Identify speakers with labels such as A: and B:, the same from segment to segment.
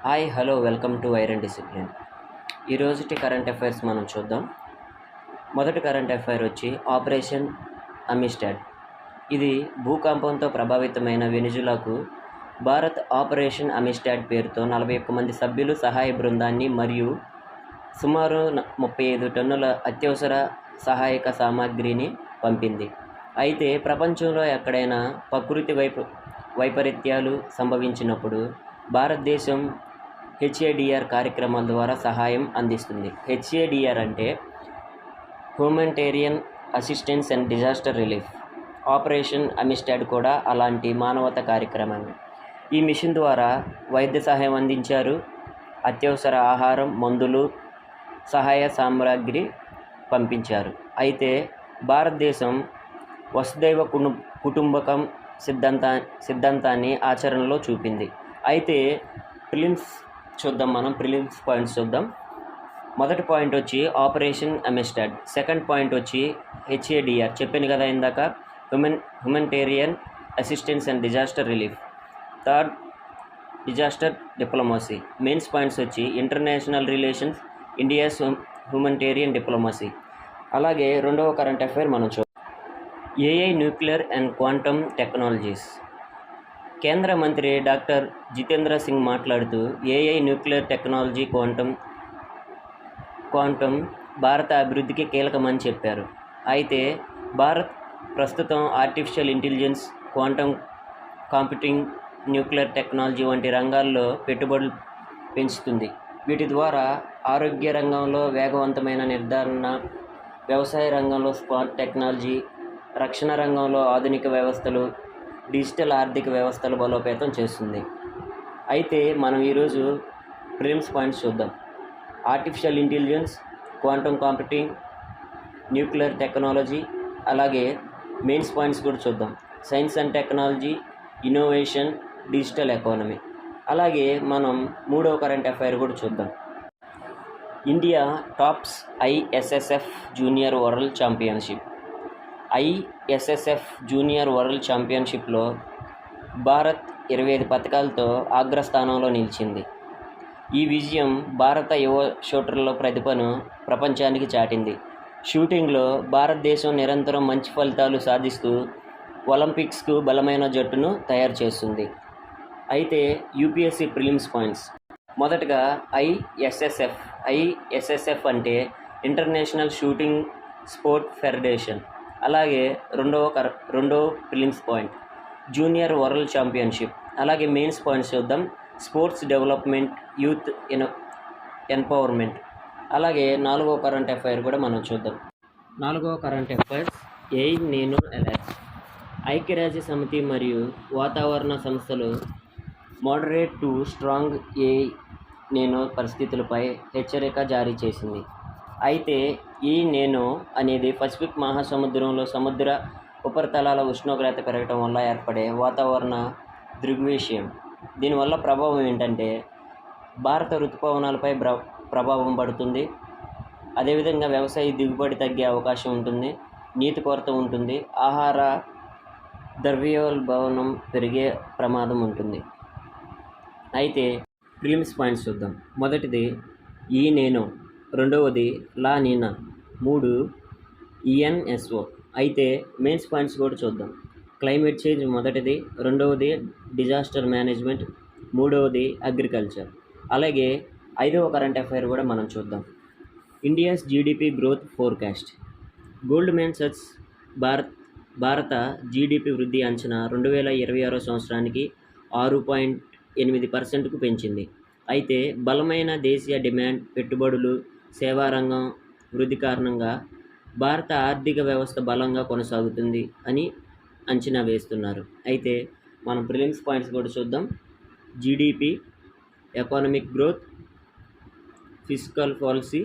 A: Hi hello welcome to iron discipline. ఈరోజుటి current affairs మనం చూద్దాం. మొదటి కరెంట్ అఫైర్ వచ్చి ఆపరేషన్ అమిస్టాడ్. ఇది భూకంపంతో ప్రభావితమైన వెనిజులాకు భారత్ ఆపరేషన్ అమిస్టాడ్ పేరుతో 41 మంది సభ్యులు సహాయ బృందాన్ని మరియు సుమారు 35 టన్నుల అత్యవసర సహాయక సామాగ్రిని పంపింది. అయితే ప్రపంచంలో ఎక్కడైనా ప్రకృతి వైపరీత్యాలు సంభవించినప్పుడు భారతదేశం హెచ్ఏడిఆర్ కార్యక్రమాల ద్వారా సహాయం అందిస్తుంది. హెచ్ఏడిఆర్ అంటే humanitarian assistance and disaster relief. Operation Amistad కూడా అలాంటి మానవతా కార్యక్రమమే. ఈ మిషన్ ద్వారా వైద్య సహాయం అందించారు, అత్యవసర ఆహారం, మందులు, సహాయ సామగ్రి పంపించారు. అయితే భారతదేశం వసుదైవ కుటుంబకం సిద్ధాంతాన్ని ఆచరణలో చూపింది. అయితే ప్రిలిమ్స్ పాయింట్స్ చూద్దాం. మొదటి పాయింట్ వచ్చి ఆపరేషన్ అమిస్టాడ్, సెకండ్ పాయింట్ వచ్చి హెచ్ఏడిఆర్ చెప్పాను కదా ఇందాక, humanitarian assistance and disaster relief. Third disaster diplomacy. Mains points వచ్చి international relations, India's humanitarian diplomacy. అలాగే రెండవ కరెంట్ అఫైర్ మనం చూద్దాం. AI, nuclear and quantum technologies. కేంద్ర మంత్రి డాక్టర్ జితేంద్ర సింగ్ మాట్లాడుతూ ఏఐ, న్యూక్లియర్ టెక్నాలజీ, క్వాంటమ్ భారత అభివృద్ధికి కీలకమని చెప్పారు. అయితే భారత్ ప్రస్తుతం artificial intelligence, quantum computing, nuclear technology వంటి రంగాల్లో పెట్టుబడులు పెంచుతుంది. వీటి ద్వారా ఆరోగ్య రంగంలో వేగవంతమైన నిర్ధారణ, వ్యవసాయ రంగంలో స్మార్ట్ టెక్నాలజీ, రక్షణ రంగంలో ఆధునిక వ్యవస్థలు, డిజిటల్ ఆర్థిక వ్యవస్థలు బలోపేతం చేస్తుంది. అయితే మనం ఈరోజు ప్రిలిమ్స్ పాయింట్స్ చూద్దాం. Artificial intelligence, quantum computing, nuclear technology, అలాగే మెయిన్స్ పాయింట్స్ కూడా చూద్దాం. Science and technology, innovation, digital economy. అలాగే మనం మూడవ కరెంట్ అఫైర్ కూడా చూద్దాం. India tops ISSF junior world championship. ISSF junior world ఛాంపియన్షిప్లో భారత్ 25 పథకాలతో అగ్రస్థానంలో నిలిచింది. ఈ విజయం భారత యువ షూటర్ల ప్రతిభను ప్రపంచానికి చాటింది. షూటింగ్లో భారతదేశం నిరంతరం మంచి ఫలితాలు సాధిస్తూ ఒలింపిక్స్కు బలమైన జట్టును తయారు చేస్తుంది. అయితే యూపీఎస్సీ ప్రిలిమ్స్ పాయింట్స్. మొదటగా ఐఎస్ఎస్ఎఫ్ అంటే ఇంటర్నేషనల్ షూటింగ్ స్పోర్ట్ ఫెడరేషన్. అలాగే రెండో prelims point junior world championship. అలాగే మెయిన్స్ పాయింట్స్ చూద్దాం. Sports development, youth empowerment. అలాగే నాలుగో కరెంట్ అఫైర్ కూడా మనం చూద్దాం. నాలుగో కరెంట్ అఫైర్స్ ఎయిర్ నేను అలర్ట్. ఐక్యరాజ్య సమితి మరియు వాతావరణ సంస్థలు మోడరేట్ టు స్ట్రాంగ్ నేను పరిస్థితులపై హెచ్చరిక జారీ చేసింది. అయితే ఈ నేను అనేది పసిఫిక్ మహాసముద్రంలో సముద్ర ఉపరితలాల ఉష్ణోగ్రత పెరగడం వల్ల ఏర్పడే వాతావరణ దృగ్విషయం. దీనివల్ల ప్రభావం ఏంటంటే భారత ఋతుపవనాలపై ప్రభావం పడుతుంది. అదేవిధంగా వ్యవసాయ దిగుబడి తగ్గే అవకాశం ఉంటుంది, నీటి కొరత ఉంటుంది, ఆహార ద్రవ్యోల్బణం పెరిగే ప్రమాదం ఉంటుంది. అయితే ప్రిలిమ్స్ పాయింట్స్ చూద్దాం. మొదటిది ఈ నేను, రెండవది లా నీనా, 3 ఈఎన్ఎస్ఓ. అయితే మెయిన్స్ పాయింట్స్ కూడా చూద్దాం. క్లైమేట్ చేంజ్ మొదటిది, రెండవది డిజాస్టర్ మేనేజ్మెంట్, మూడవది అగ్రికల్చర్. అలాగే ఐదవ కరెంట్ అఫైర్ కూడా మనం చూద్దాం. India's GDP growth forecast. Goldman such భారత జీడిపి వృద్ధి అంచనా 2026 సంవత్సరానికి 6.8% పెంచింది. అయితే బలమైన దేశీయ డిమాండ్, పెట్టుబడులు, సేవా రంగం వృద్ధి కారణంగా భారత ఆర్థిక వ్యవస్థ బలంగా కొనసాగుతుంది అని అంచనా వేస్తున్నారు. అయితే మనం ప్రిలిమ్స్ పాయింట్స్ కూడా చూద్దాం. GDP, economic growth, fiscal policy.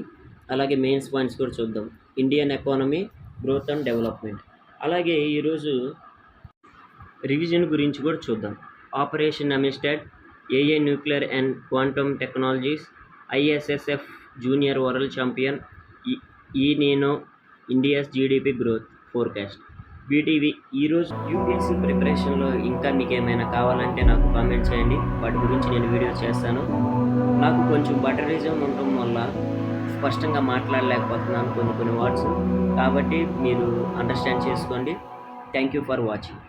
A: అలాగే మెయిన్స్ పాయింట్స్ కూడా చూద్దాం. Indian economy, growth and development. అలాగే ఈరోజు రివిజన్ గురించి కూడా చూద్దాం. Operation Amistad, AI, nuclear and quantum technologies, ISSF junior world champion, ఈ నేను India's GDP growth forecast. BTV. ఈరోజు యూపీఎస్సీ ప్రిపరేషన్లో ఇంకా మీకు ఏమైనా కావాలంటే నాకు కామెంట్ చేయండి, వాటి గురించి నేను వీడియో చేస్తాను. నాకు కొంచెం బటరిజం ఉండటం వల్ల స్పష్టంగా మాట్లాడలేకపోతున్నాను కొన్ని వర్డ్స్, కాబట్టి మీరు అండర్స్టాండ్ చేసుకోండి. Thank you for watching.